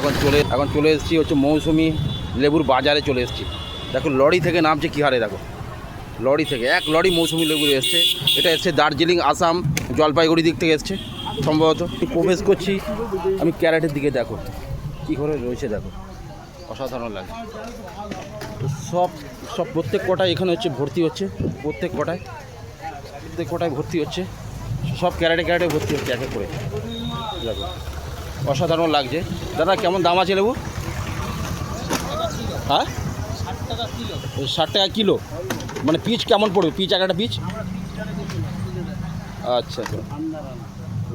এখন চলে এসেছি হচ্ছে মৌসুমি লেবুর বাজারে চলে এসেছি। দেখো লরি থেকে নামছে কী হারে, দেখো লরি থেকে এক লরি মৌসুমি লেবু এসছে। এটা এসছে দার্জিলিং, আসাম, জলপাইগুড়ি দিক থেকে এসছে সম্ভবত। প্রবেশ করছি আমি ক্যারেটের দিকে, দেখো কী করে রয়েছে, দেখো অসাধারণ লাগে। সব সব প্রত্যেক কটায় এখানে হচ্ছে ভর্তি হচ্ছে, প্রত্যেক কটায় ভর্তি হচ্ছে, সব ক্যারেটে ভর্তি হচ্ছে এক এক করে। দেখো অসাধারণ লাগছে। দাদা কেমন দাম আছে লেবু? হ্যাঁ 60 টাকা কিলো। মানে পিচ কেমন পড়বে? পিচ একটা পিচ? আচ্ছা আচ্ছা।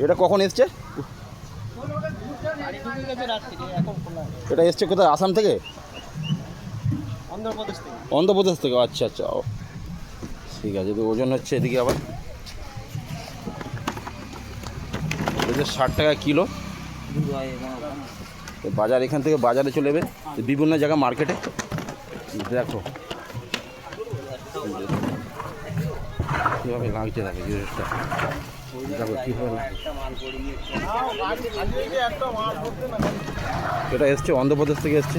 এটা কখন এসছে? এটা এসছে কোথায়? আসাম থেকে? অন্ধ্রপ্রদেশ থেকে। আচ্ছা আচ্ছা, ঠিক আছে। তো ওজন হচ্ছে এদিকে আবার 60 টাকা কিলো। বাজার এখান থেকে বাজারে চলে যাবে বিভিন্ন জায়গা মার্কেটে। দেখো কীভাবে লাগছে, দেখো জিনিসটা, দেখো কীভাবে। এটা এসছে অন্ধ্রপ্রদেশ থেকে এসছে,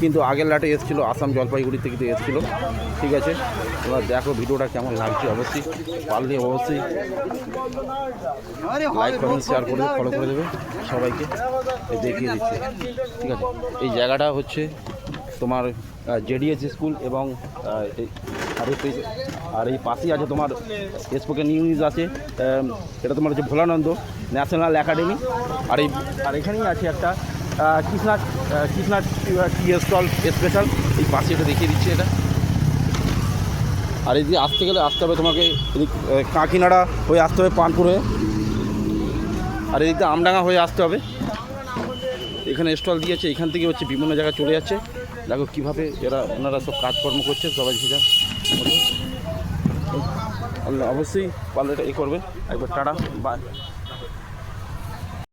কিন্তু আগের লাটে এসেছিলো আসাম জলপাইগুড়ি থেকে এসেছিলো। ঠিক আছে, তোমরা দেখো ভিডিওটা কেমন লাগছে। অবশ্যই পারলে অবশ্যই লাইক কমেন্ট শেয়ার করে দেবে, ফলো করে দেবে সবাইকে, দেখিয়ে দিচ্ছি। ঠিক আছে, এই জায়গাটা হচ্ছে তোমার জেডিএস স্কুল এবং আর এই পাশেই আছে তোমার স্পোকেন ইংলিশ আছে। এটা তোমার হচ্ছে ভোলানন্দ ন্যাশনাল একাডেমি। আর এখানেই আছে একটা কৃষ্ণা টি স্টল স্পেশাল, এই পাশে এটা দেখিয়ে দিচ্ছে এটা। আর এই যে আসতে গেলে আসতে হবে তোমাকে কাকিনাড়া হয়ে আসতে হবে, পানপুর হয়ে, আর এদিকে আমডাঙ্গা হয়ে আসতে হবে। এখানে স্টল দিয়েছে, এখান থেকে হচ্ছে বিভিন্ন জায়গায় চলে যাচ্ছে। দেখো কীভাবে ওনারা সব কাজকর্ম করছে সবাই ভেজা। অবশ্যই পারলে এটা করবে একবার। Tata, by.